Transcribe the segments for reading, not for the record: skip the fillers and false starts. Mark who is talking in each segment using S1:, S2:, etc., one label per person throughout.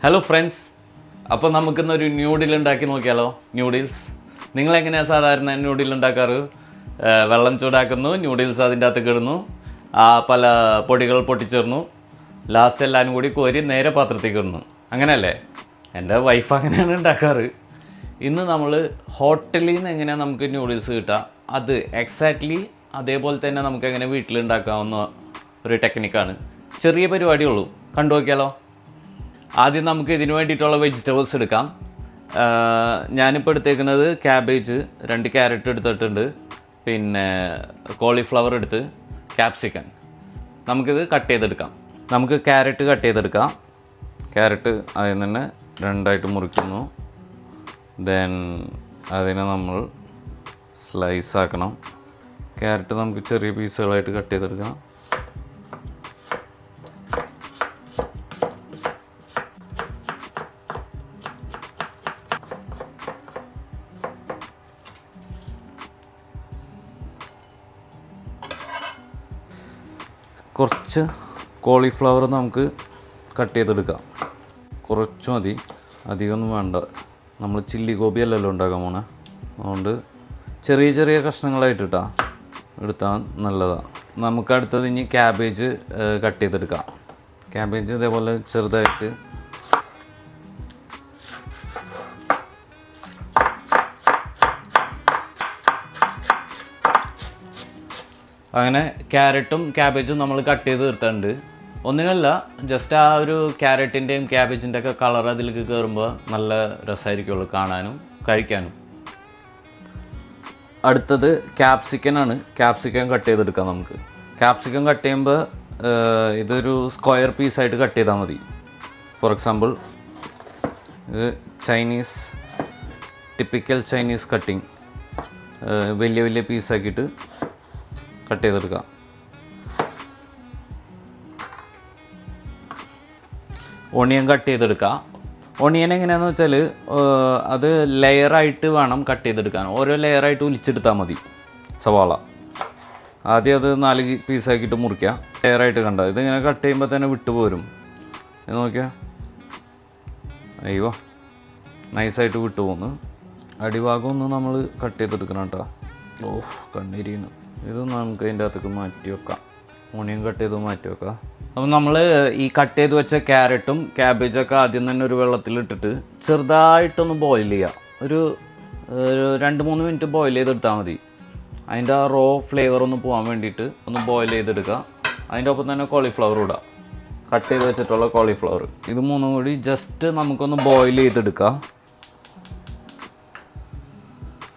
S1: Hello friends, അപ്പോൾ നമുക്കിന്നൊരു noodle ഉണ്ടാക്കി നോക്കിയാലോ. ന്യൂഡിൽസ് നിങ്ങളെങ്ങനെയാണ് സാധാരണ ന്യൂഡിൽ ഉണ്ടാക്കാറ്? വെള്ളം ചൂടാക്കുന്നു, ന്യൂഡിൽസ് അതിൻ്റെ അകത്ത് ഇടുന്നു, പല പൊടികൾ പൊട്ടിച്ചേർന്നു, ലാസ്റ്റ് എല്ലാവരും കൂടി കോരി നേരെ പാത്രത്തേക്ക് ഇടുന്നു, അങ്ങനെയല്ലേ? എൻ്റെ വൈഫ് അങ്ങനെയാണ് ഉണ്ടാക്കാറ്. ഇന്ന് നമ്മൾ ഹോട്ടലിൽ നിന്ന് എങ്ങനെയാണ് നമുക്ക് ന്യൂഡിൽസ് കിട്ടുക, അത് എക്സാക്ട്ലി അതേപോലെ തന്നെ നമുക്ക് എങ്ങനെ വീട്ടിലുണ്ടാക്കാവുന്ന ഒരു ടെക്നിക്കാണ്. ചെറിയ പരിപാടിയുള്ളൂ, കണ്ടു നോക്കിയാലോ. ആദ്യം നമുക്ക് ഇതിന് വേണ്ടിയിട്ടുള്ള വെജിറ്റബിൾസ് എടുക്കാം. ഞാനിപ്പോൾ എടുത്തേക്കുന്നത് ക്യാബേജ്, 2 ക്യാരറ്റ് എടുത്തിട്ടുണ്ട്, പിന്നെ കോളിഫ്ലവർ എടുത്ത്, ക്യാപ്സിക്കൻ. നമുക്കിത് കട്ട് ചെയ്തെടുക്കാം. നമുക്ക് ക്യാരറ്റ് കട്ട് ചെയ്തെടുക്കാം. ക്യാരറ്റ് അതിൽ തന്നെ 2ആയിട്ട് മുറിക്കുന്നു. ദെൻ അതിനെ നമ്മൾ സ്ലൈസ് ആക്കണം. ക്യാരറ്റ് നമുക്ക് ചെറിയ പീസുകളായിട്ട് കട്ട് ചെയ്തെടുക്കാം. കുറച്ച് കോളിഫ്ലവർ നമുക്ക് കട്ട് ചെയ്തെടുക്കാം. കുറച്ച് മതി, അധികമൊന്നും വേണ്ട. നമ്മൾ ചില്ലി ഗോബി അല്ലല്ലോ ഉണ്ടാക്കാൻ പോണേ, അതുകൊണ്ട് ചെറിയ ചെറിയ കഷ്ണങ്ങളായിട്ട് എടുത്താൽ നല്ലതാണ്. നമുക്ക് അടുത്തത് ഇനി ക്യാബേജ് കട്ട് ചെയ്തെടുക്കാം. ക്യാബേജ് ഇതേപോലെ ചെറുതായിട്ട് അങ്ങനെ ക്യാരറ്റും ക്യാബേജും നമ്മൾ കട്ട് ചെയ്ത് തീർത്തിട്ടുണ്ട്. ഒന്നിനല്ല, ജസ്റ്റ് ആ ഒരു ക്യാരറ്റിൻ്റെയും ക്യാബേജിൻ്റെ ഒക്കെ കളർ അതിലേക്ക് കയറുമ്പോൾ നല്ല രസമായിരിക്കുള്ളൂ കാണാനും കഴിക്കാനും. അടുത്തത് ക്യാപ്സിക്കനാണ്. ക്യാപ്സിക്കൻ കട്ട് ചെയ്തെടുക്കാം നമുക്ക്. ക്യാപ്സിക്കൻ കട്ട് ചെയ്യുമ്പോൾ ഇതൊരു സ്ക്വയർ പീസായിട്ട് കട്ട് ചെയ്താൽ മതി. ഫോർ എക്സാമ്പിൾ ഇത് ചൈനീസ്, ടിപ്പിക്കൽ ചൈനീസ് കട്ടിങ്, വലിയ വലിയ പീസാക്കിയിട്ട് കട്ട് ചെയ്തെടുക്കാം. ഓണിയൻ കട്ട് ചെയ്തെടുക്കാം. ഓണിയൻ എങ്ങനെയാണെന്ന് വെച്ചാൽ അത് ലെയറായിട്ട് വേണം കട്ട് ചെയ്തെടുക്കാൻ. ഓരോ ലെയറായിട്ട് ഒലിച്ചെടുത്താൽ മതി. സവാള ആദ്യം അത് 4 പീസാക്കിയിട്ട് മുറിക്കുക. ലെയറായിട്ട് കണ്ട ഇതിങ്ങനെ കട്ട് ചെയ്യുമ്പോൾ തന്നെ വിട്ടുപോരും. ഇത് നോക്കിയാൽ അയ്യോ നൈസായിട്ട് വിട്ടുപോകുന്നു. അടിഭാഗം ഒന്ന് നമ്മൾ കട്ട് ചെയ്തെടുക്കണം കേട്ടോ. കണ്ണീരിന്ന് ഇത് നമുക്ക് അതിൻ്റെ അകത്തേക്ക് മാറ്റി വെക്കാം. ഓണിയൻ കട്ട് ചെയ്ത് മാറ്റി വെക്കാം. അപ്പോൾ നമ്മൾ ഈ കട്ട് ചെയ്ത് വെച്ച ക്യാരറ്റും ക്യാബേജൊക്കെ ആദ്യം തന്നെ ഒരു വെള്ളത്തിലിട്ടിട്ട് ചെറുതായിട്ടൊന്ന് ബോയിൽ ചെയ്യുക. ഒരു 2-3 മിനിറ്റ് ബോയിൽ ചെയ്തെടുത്താൽ മതി. അതിൻ്റെ ആ റോ ഫ്ലേവർ ഒന്ന് പോകാൻ വേണ്ടിയിട്ട് ഒന്ന് ബോയിൽ ചെയ്തെടുക്കുക. അതിൻ്റെ ഒപ്പം തന്നെ കോളിഫ്ലവർ ഇടുക, കട്ട് ചെയ്ത് വെച്ചിട്ടുള്ള കോളിഫ്ലവർ. ഇത് 3 കൂടി ജസ്റ്റ് നമുക്കൊന്ന് ബോയിൽ ചെയ്തെടുക്കുക.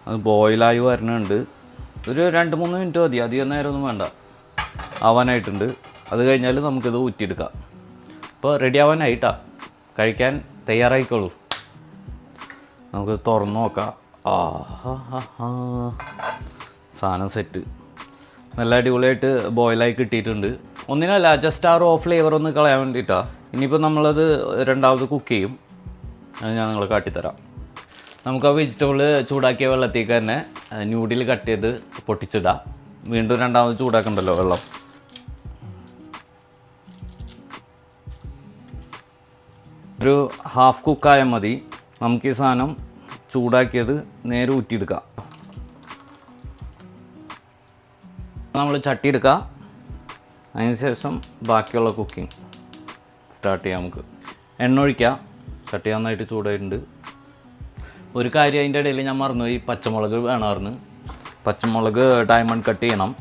S1: അത് ബോയിലായി വരണുണ്ട്. ഒരു 2-3 മിനിറ്റ് മതി, അധികം നേരമൊന്നും വേണ്ട. ആവാനായിട്ടുണ്ട്. അത് കഴിഞ്ഞാൽ നമുക്കിത് ഊറ്റിയെടുക്കാം. ഇപ്പോൾ റെഡി ആവാനായിട്ടാ, കഴിക്കാൻ തയ്യാറായിക്കോളൂ. നമുക്ക് തുറന്ന് നോക്കാം. സാധനം സെറ്റ്, നല്ല അടിപൊളിയായിട്ട് ബോയിലായി കിട്ടിയിട്ടുണ്ട്. ഒന്നിനല്ല, ജസ്റ്റ് ആ റോ ഫ്ലേവർ ഒന്ന് കളയാൻ വേണ്ടിയിട്ടാണ്. ഇനിയിപ്പോൾ നമ്മളത് രണ്ടാമത് കുക്ക് ചെയ്യും, അത് ഞാൻ നിങ്ങളെ കാട്ടിത്തരാം. നമുക്ക് ആ വെജിറ്റബിൾ ചൂടാക്കിയ വെള്ളത്തേക്ക് തന്നെ ന്യൂഡിൽ കട്ട് ചെയ്ത് പൊട്ടിച്ചിടാം. വീണ്ടും രണ്ടാമത് ചൂടാക്കണ്ടല്ലോ വെള്ളം. ഒരു ഹാഫ് കുക്കായാൽ മതി. നമുക്ക് ഈ സാധനം ചൂടാക്കിയത് നേരെ ഊറ്റിയെടുക്കാം. നമ്മൾ ചട്ടി എടുക്കുക, അതിനുശേഷം ബാക്കിയുള്ള കുക്കിംഗ് സ്റ്റാർട്ട് ചെയ്യാം. നമുക്ക് എണ്ണ ഒഴിക്കാം. ചട്ടി നന്നായിട്ട് ചൂടായിട്ടുണ്ട്. ഒരു കാര്യം അതിൻ്റെ ഇടയിൽ ഞാൻ മറന്നുപോയി, പച്ചമുളക് വേണമായിരുന്നു. പച്ചമുളക് ഡയമണ്ട് കട്ട് ചെയ്യണം.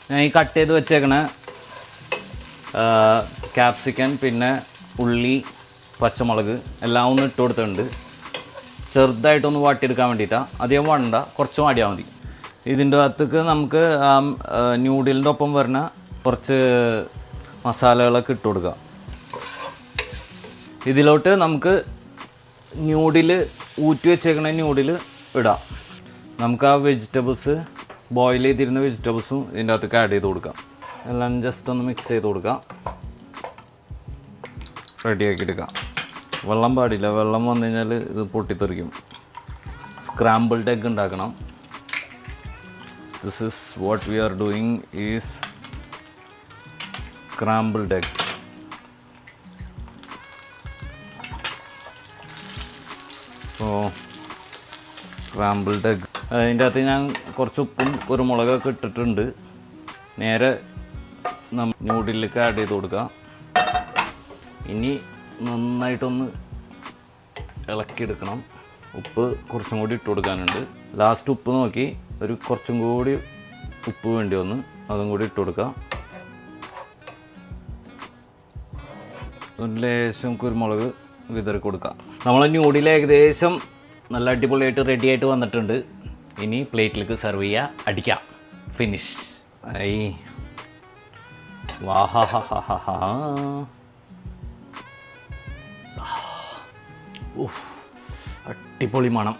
S1: ഞാൻ ഈ കട്ട് ചെയ്ത് വെച്ചേക്കണ ക്യാപ്സിക്കൻ, പിന്നെ ഉള്ളി, പച്ചമുളക് എല്ലാം ഒന്ന് ഇട്ട് കൊടുത്തിട്ടുണ്ട്. ചെറുതായിട്ടൊന്ന് വാട്ടിയെടുക്കാൻ വേണ്ടിയിട്ടാണ്. അധികം വേണ്ട, കുറച്ച് വാടിയാൽ മതി. ഇതിൻ്റെ അകത്തേക്ക് നമുക്ക് ന്യൂഡിലിൻ്റെ ഒപ്പം വരുന്ന കുറച്ച് മസാലകളൊക്കെ ഇട്ട് കൊടുക്കാം. ഇതിലോട്ട് നമുക്ക് ന്യൂഡിൽ ഊറ്റി വെച്ചേക്കണ ന്യൂഡിൽ ഇടാം. നമുക്ക് ആ വെജിറ്റബിൾസ്, ബോയിൽ ചെയ്തിരുന്ന വെജിറ്റബിൾസും ഇതിൻ്റെ അകത്തേക്ക് ആഡ് ചെയ്ത് കൊടുക്കാം. എല്ലാം ജസ്റ്റ് ഒന്ന് മിക്സ് ചെയ്ത് കൊടുക്കാം. റെഡിയാക്കി എടുക്കാം. വെള്ളം പാടില്ല, വെള്ളം വന്നു കഴിഞ്ഞാൽ ഇത് പൊട്ടിത്തെറിക്കും. സ്ക്രാമ്പിൾഡ് എഗ് ഉണ്ടാക്കണം. This is what we are doing is scrambled egg. അപ്പോൾ സ്ക്രാമ്പിൾഡ് എഗ് അതിൻ്റെ അകത്ത് ഞാൻ കുറച്ച് ഉപ്പും കുരുമുളകൊക്കെ ഇട്ടിട്ടുണ്ട്. നേരെ നമ്മൾ ന്യൂഡിലേക്ക് ആഡ് ചെയ്ത് കൊടുക്കാം. ഇനി നന്നായിട്ടൊന്ന് ഇളക്കിയെടുക്കണം. ഉപ്പ് കുറച്ചും കൂടി ഇട്ട് കൊടുക്കാനുണ്ട്. ലാസ്റ്റ് ഉപ്പ് നോക്കി ഒരു കുറച്ചും കൂടി ഉപ്പ് വേണ്ടി വന്ന് അതും കൂടി ഇട്ട് കൊടുക്കാം. ഒരു ലേശം കുരുമുളക് വിതറി കൊടുക്കാം. നമ്മൾ ന്യൂഡിൽ ഏകദേശം നല്ല അടിപൊളിയായിട്ട് റെഡി ആയിട്ട് വന്നിട്ടുണ്ട്. ഇനി പ്ലേറ്റിലേക്ക് സെർവ് ചെയ്യുക, അടിക്കാം, ഫിനിഷ്. ഐ വാഹാ അടിപൊളി മണം.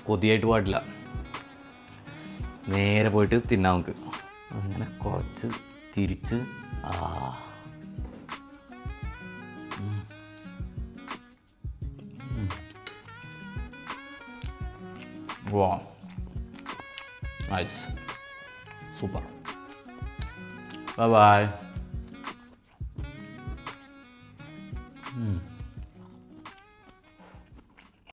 S1: കൊതിയായിട്ട് പാടില്ല. നേരെ പോയിട്ട് തിന്നാം നമുക്ക്. അങ്ങനെ കുറച്ച് തിരിച്ച് വാ, നൈസ്, സൂപ്പർ. Bye bye.